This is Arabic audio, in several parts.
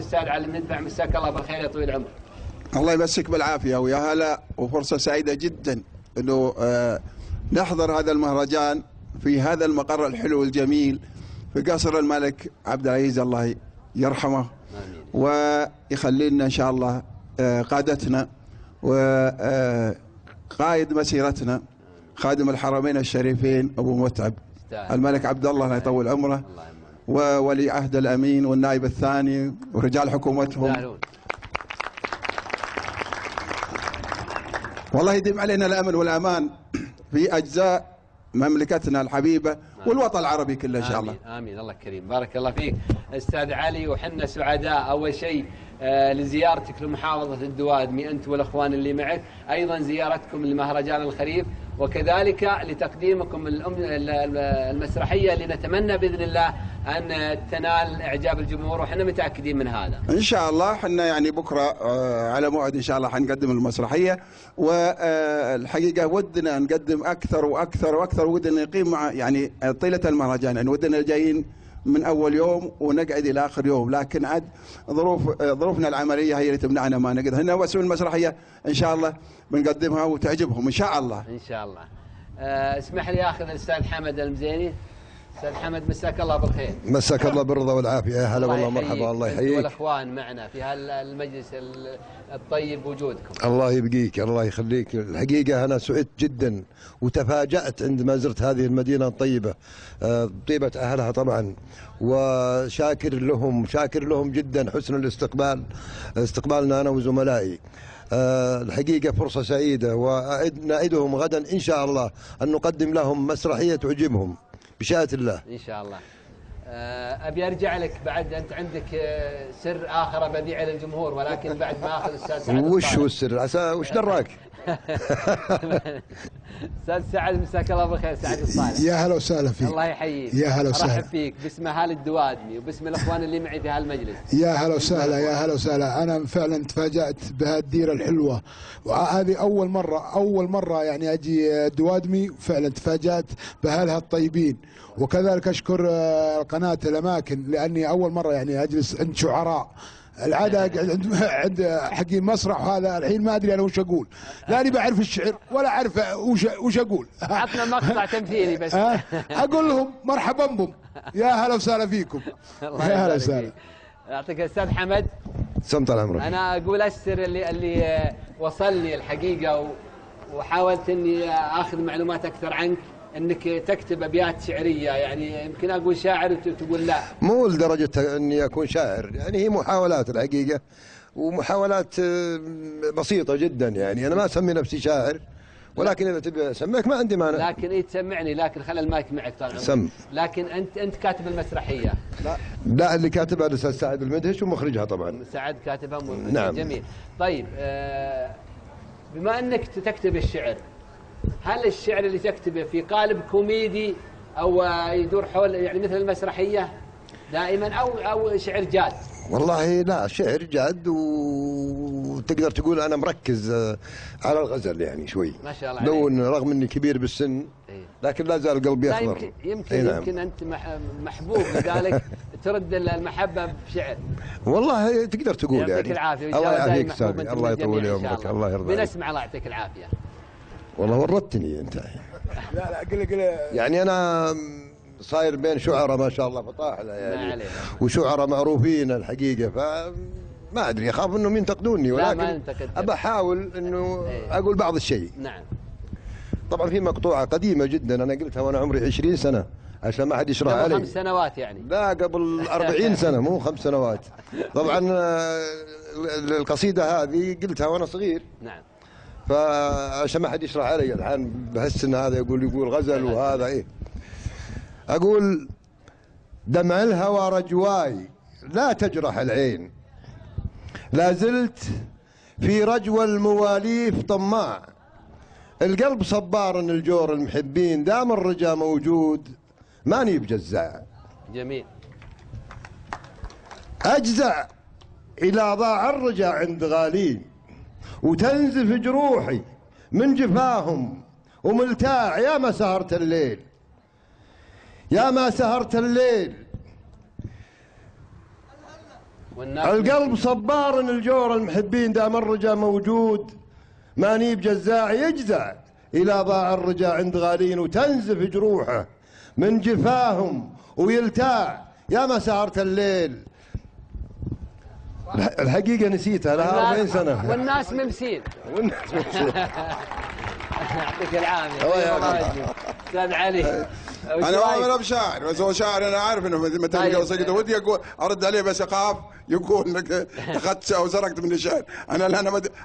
الاستاذ علي الندبع، مساك الله بالخير يا طويل العمر. الله يمسك بالعافيه ويا هلا، وفرصه سعيده جدا انه نحضر هذا المهرجان في هذا المقر الحلو الجميل في قصر الملك عبد العزيز الله يرحمه. آمين. ويخلي لنا ان شاء الله قادتنا وقائد مسيرتنا خادم الحرمين الشريفين ابو متعب الملك عبد الله الله يطول عمره، وولي عهد الامين والنائب الثاني ورجال حكومتهم. والله يديم علينا الامن والامان في اجزاء مملكتنا الحبيبه والوطن العربي كله ان شاء الله. امين الله كريم، بارك الله فيك استاذ علي. وحنا سعداء اول شيء لزيارتك لمحافظه الدوادمي انت والاخوان اللي معك، ايضا زيارتكم لمهرجان الخريف، وكذلك لتقديمكم المسرحيه اللي نتمنى باذن الله ان تنال اعجاب الجمهور، وحنا متاكدين من هذا ان شاء الله. حنا يعني بكره على موعد ان شاء الله حنقدم المسرحيه، والحقيقه ودنا نقدم اكثر واكثر واكثر، ودنا نقيم مع يعني طيله المهرجان، يعني ودنا جايين من اول يوم ونقعد الى اخر يوم، لكن عاد ظروفنا العمليه هي اللي تمنعنا ما نقدر هنا. بس المسرحيه ان شاء الله بنقدمها وتعجبهم ان شاء الله. ان شاء الله. اسمح لي اخذ الاستاذ حمد المزيني. استاذ حمد مساك الله بالخير. مساك الله بالرضا والعافيه، يا هلا والله مرحبا. الله يحييك والاخوان معنا في هالمجلس الطيب بوجودكم. الله يبقيك الله يخليك. الحقيقه انا سعدت جدا وتفاجات عندما زرت هذه المدينه الطيبه، طيبه اهلها طبعا، وشاكر لهم جدا حسن الاستقبال، استقبالنا انا وزملائي. الحقيقه فرصه سعيده، ونعدهم غدا ان شاء الله ان نقدم لهم مسرحيه تعجبهم بشاءة الله إن شاء الله. أبي أرجع لك بعد، أنت عندك سر آخر بذيع للجمهور، ولكن بعد ما أخذ الأستاذ سعد. وش هو السر؟ عسى وش دراك؟ أستاذ سعد مساك الله بالخير. سعد الصالح، يا هلا وسهلا فيك. الله يحييك. يا هلا وسهلا. أرحب فيك باسم أهالي الدوادمي وباسم الأخوان اللي معي في هالمجلس. يا هلا وسهلا يا هلا وسهلا. أنا فعلا تفاجأت بهالديرة الحلوة، وهذه أول مرة يعني أجي الدوادمي، فعلا تفاجأت بأهلها الطيبين. وكذلك أشكر قناة الأماكن لأني أول مرة يعني أجلس عند شعراء. العادة عند حقين مسرح، وهذا الحين ما أدري أنا وش أقول، لاني بعرف الشعر ولا أعرف وش أقول. عطنا مقطع تمثيلي بس. أقول لهم مرحبا بكم، يا هلا وسهلا فيكم. يا هلا وسهلا. يعطيك أستاذ حمد. سم طال عمرك. أنا أقول السر اللي وصلني الحقيقة، وحاولت إني آخذ معلومات أكثر عنك، انك تكتب ابيات شعريه، يعني يمكن اقول شاعر تقول لا. مو لدرجه اني اكون شاعر، يعني هي محاولات الحقيقه، ومحاولات بسيطه جدا. يعني انا ما اسمي نفسي شاعر، ولكن اذا تبي اسميك ما عندي مانع. لكن ايه تسمعني، لكن خلي المايك معك طال عمرك. سم. لكن انت كاتب المسرحيه؟ لا اللي كاتبها الاستاذ سعد المدهش ومخرجها طبعا. سعد كاتبها ومخرجها. نعم. جميل. طيب بما انك تكتب الشعر، هل الشعر اللي تكتبه في قالب كوميدي او يدور حول يعني مثل المسرحيه دائما، او شعر جاد؟ والله لا، شعر جاد، وتقدر تقول انا مركز على الغزل يعني شوي. ما شاء الله لو عليك. رغم اني كبير بالسن لكن لا زال قلبي اخضر. يمكن انت محبوب، لذلك ترد المحبه بشعر. والله تقدر تقول يعني. يعطيك العافيه. الله يعافيك استاذ، الله يطول عمرك، الله يرضى عليك. بنسمع الله يعطيك العافيه. والله وردتني انت. لا قل يعني انا صاير بين شعراء ما شاء الله فطاحله يعني، وشعراء معروفين الحقيقه، فما ادري اخاف انهم ينتقدوني، ولكن ابى احاول انه اقول بعض الشيء. نعم. طبعا في مقطوعه قديمه جدا انا قلتها وانا عمري 20 سنه عشان ما حد يشرح علي. قبل 5 سنوات يعني؟ لا قبل 40 سنه مو 5 سنوات. طبعا القصيده هذه قلتها وانا صغير. نعم. فعشان ما حد يشرح علي الحين بحس ان هذا يقول غزل وهذا ايه. اقول دمع الهوى رجواي لا تجرح العين، لا زلت في رجوى المواليف طماع، القلب صبار الجور المحبين، دام الرجا موجود ماني بجزاع. جميل. اجزع الى ضاع الرجا عند غالين، وتنزف جروحي من جفاهم وملتاع، يا ما سهرت الليل يا ما سهرت الليل القلب صبار الجور المحبين دام الرجا موجود، ما نيب جزاع يجزع إلى ضاع الرجا عند غالين، وتنزف جروحه من جفاهم ويلتاع يا مسارة الليل. الحقيقة نسيتها لها 40 سنة. والناس ممسين. يعطيك العافية أستاذ علي. أنا بشاعر، بس هو شاعر أنا عارف إنه متى يلقى وسيلته ودي أقول أرد عليه بس أخاف يقول لك أخذت أو سرقت من الشعر.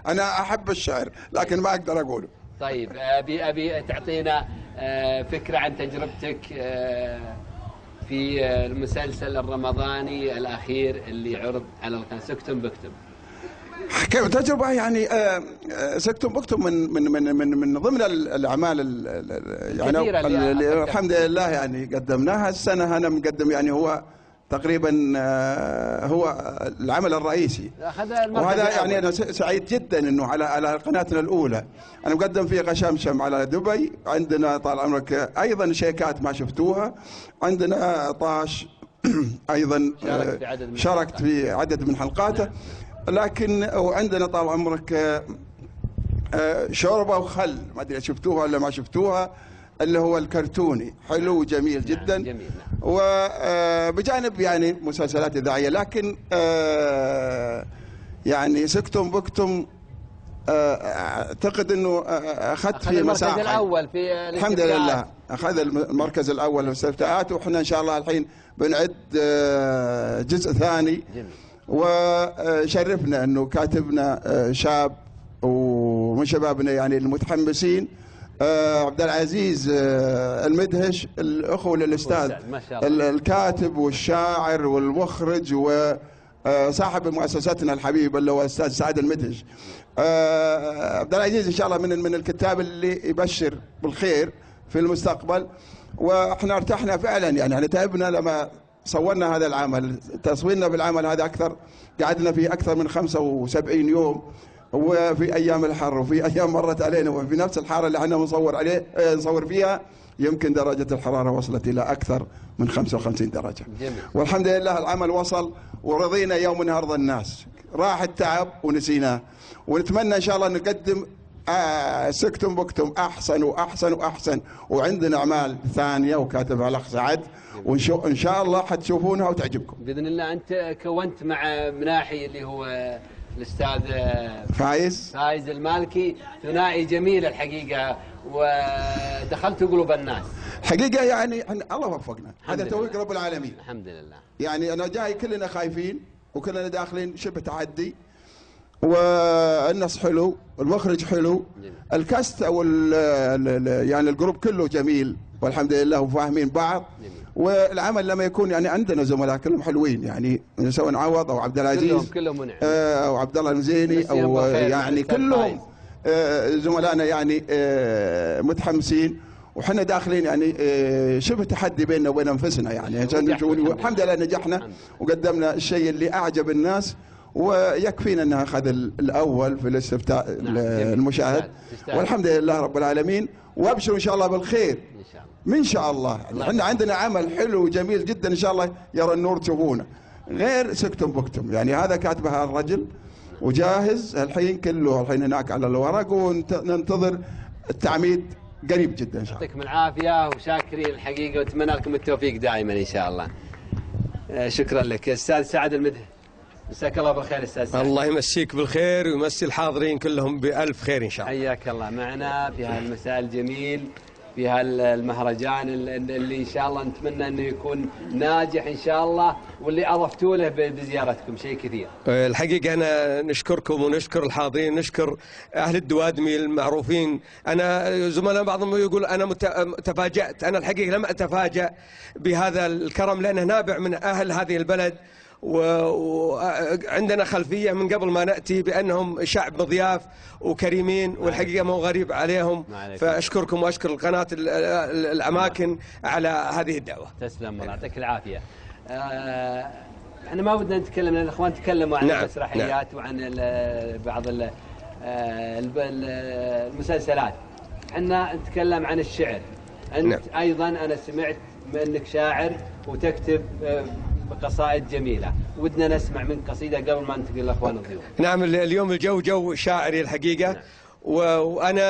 أنا أحب الشعر لكن ما أقدر أقوله. طيب أبي تعطينا فكرة عن تجربتك في المسلسل الرمضاني الأخير اللي عرض على القناة سكتم بكتم. كيف تجربة يعني سكتم بكتم من ضمن الأعمال يعني اللي الحمد لله يعني قدمناها السنة. أنا مقدم يعني هو تقريبا هو العمل الرئيسي، وهذا يعني أنا سعيد جدا إنه على قناتنا الأولى. أنا مقدم في غشامشم على دبي، عندنا طال عمرك أيضا شيكات ما شفتوها، عندنا طاش أيضا شاركت في عدد من حلقاته، لكن وعندنا طال عمرك شوربة وخل ما أدري شفتوها ولا ما شفتوها، اللي هو الكرتوني حلو وجميل جدا. جميل. وبجانب يعني مسلسلات إذاعية، لكن يعني سكتم بكتم أعتقد أنه أخذت في مساحة. المركز الأول في الحمد لله أخذ المركز الأول في الاستفتاءات، وإحنا إن شاء الله الحين بنعد جزء ثاني. جميل. وشرفنا أنه كاتبنا شاب ومن شبابنا يعني المتحمسين، عبد العزيز المدهش، الأخو للأستاذ الكاتب والشاعر والمخرج وصاحب مؤسستنا الحبيب اللي هو الأستاذ سعد المدهش. عبد العزيز إن شاء الله من الكتاب اللي يبشر بالخير في المستقبل. وإحنا ارتحنا فعلا يعني تعبنا لما صورنا هذا العمل. تصويرنا بالعمل هذا قعدنا فيه أكثر من 75 يوم، وفي أيام الحر وفي أيام مرت علينا، وفي نفس الحارة اللي احنا نصور فيها يمكن درجة الحرارة وصلت إلى أكثر من 55 درجة. جميل. والحمد لله العمل وصل ورضينا يوم يرضى الناس. راح التعب ونسيناه، ونتمنى إن شاء الله نقدم سكتم بكتم أحسن وأحسن وأحسن، وعندنا أعمال ثانية وكاتبها الأخ سعد، وإن شاء الله حتشوفونها وتعجبكم بإذن الله. أنت كونت مع مناحي اللي هو الأستاذ فايز المالكي ثنائي جميل الحقيقة، ودخلت قلوب الناس حقيقة. يعني الله وفقنا، هذا توفيق رب العالمين. الحمد لله. يعني أنا جاي كلنا خايفين وكلنا داخلين شبه تعدي، والنص حلو، المخرج حلو، الكاست أو يعني الجروب كله جميل والحمد لله وفاهمين بعض. والعمل لما يكون يعني عندنا زملاء كلهم حلوين، يعني سواء عوض او عبد العزيز كلهم او عبد الله المزيني او يعني كلهم زملائنا يعني متحمسين، وحنا داخلين يعني شبه تحدي بيننا وبين انفسنا يعني عشان الحمد لله نجحنا وقدمنا الشيء اللي اعجب الناس، ويكفينا انها اخذ الاول في الاستفتاء المشاهد. والحمد لله رب العالمين، وابشروا ان شاء الله بالخير ان شاء الله. احنا عندنا عمل حلو وجميل جدا ان شاء الله يرى النور تشوفونه، غير سكتم بكتم يعني هذا كاتبها الرجل وجاهز الحين كله الحين هناك على الورق، وننتظر التعميد قريب جدا ان شاء الله. يعطيكم العافيه وشاكرين الحقيقه، واتمنى لكم التوفيق دائما ان شاء الله. شكرا لك استاذ سعد المدهش، مساك الله بالخير استاذ سعد. الله يمسيك بالخير ويمسي الحاضرين كلهم بألف خير ان شاء الله. حياك الله معنا في هالمساء الجميل في هالمهرجان اللي ان شاء الله نتمنى انه يكون ناجح ان شاء الله، واللي اضفتوا له بزيارتكم شيء كثير. الحقيقه انا نشكركم ونشكر الحاضرين، نشكر اهل الدوادمي المعروفين. انا زملاء بعضهم يقول انا تفاجأت، انا الحقيقه لم اتفاجأ بهذا الكرم لانه نابع من اهل هذه البلد، وعندنا خلفية من قبل ما نأتي بأنهم شعب مضياف وكريمين، والحقيقة مو غريب عليهم. فأشكركم وأشكر القناة الأماكن على هذه الدعوة. تسلم الله، يعطيك العافية. احنا ما بدنا نتكلم لأن الأخوان تكلموا عن المسرحيات وعن بعض المسلسلات. احنا نتكلم عن الشعر. أنت أيضا أنا سمعت أنك شاعر وتكتب قصائد جميلة، ودنا نسمع منك قصيدة قبل ما ننتقل لأخوان الضيوف. نعم، اليوم الجو جو شاعري الحقيقة. نعم. وأنا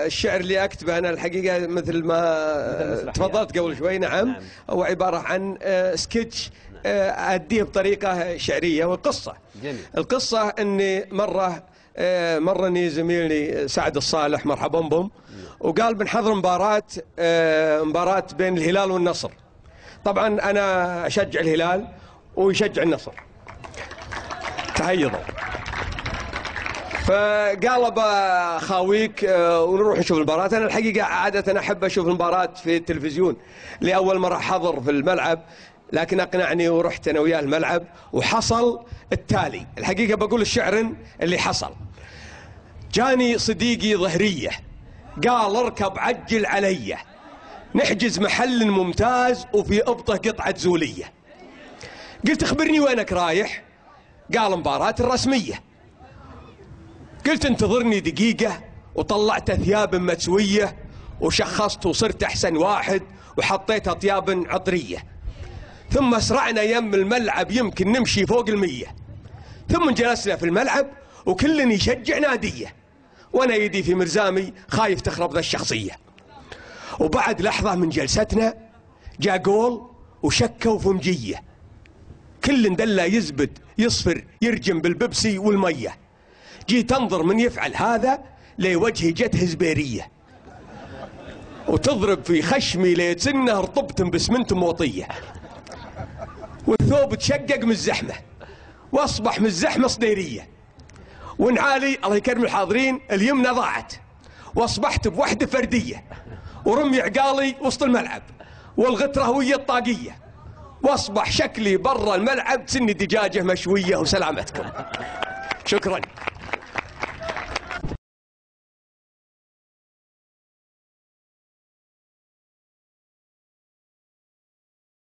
الشعر اللي أكتبه أنا الحقيقة مثل ما تفضلت قبل شوي. نعم. هو عبارة عن سكتش أديه بطريقة شعرية وقصة. جميل. القصة أني مرني زميلي سعد الصالح، مرحبا بهم، وقال بنحضر مباراة بين الهلال والنصر. طبعا أنا أشجع الهلال ويشجع النصر، تهيضوا، فقال خاويك ونروح نشوف المباراة. أنا الحقيقة عادة أحب أشوف المباراة في التلفزيون، لأول مرة حضر في الملعب، لكن أقنعني ورحت أنا وياه الملعب وحصل التالي. الحقيقة بقول الشعر اللي حصل. جاني صديقي ظهرية قال اركب عجل علي، نحجز محل ممتاز وفي أبطه قطعة زولية. قلت اخبرني وينك رايح؟ قال مباراة الرسمية. قلت انتظرني دقيقة، وطلعت ثياب متسوية وشخصت وصرت أحسن واحد وحطيت أطياب عطرية، ثم اسرعنا يم الملعب يمكن نمشي فوق 100، ثم جلسنا في الملعب وكل يشجع ناديه، وانا يدي في مرزامي خايف تخرب ذا الشخصية. وبعد لحظة من جلستنا جاء جول وشكة وفنجية، كل دلة يزبد يصفر يرجم بالبيبسي والمية. جيت انظر من يفعل هذا لوجهي جته زبيرية، وتضرب في خشمي ليتسنه رطبت بسمنت موطية، والثوب تشقق من الزحمة واصبح من الزحمة صديرية، ونعالي الله يكرم الحاضرين اليمنى ضاعت، واصبحت بوحدة فردية، ورمي عقالي وسط الملعب والغترة ويا الطاقية، واصبح شكلي برا الملعب تسني دجاجة مشوية. وسلامتكم. شكرا.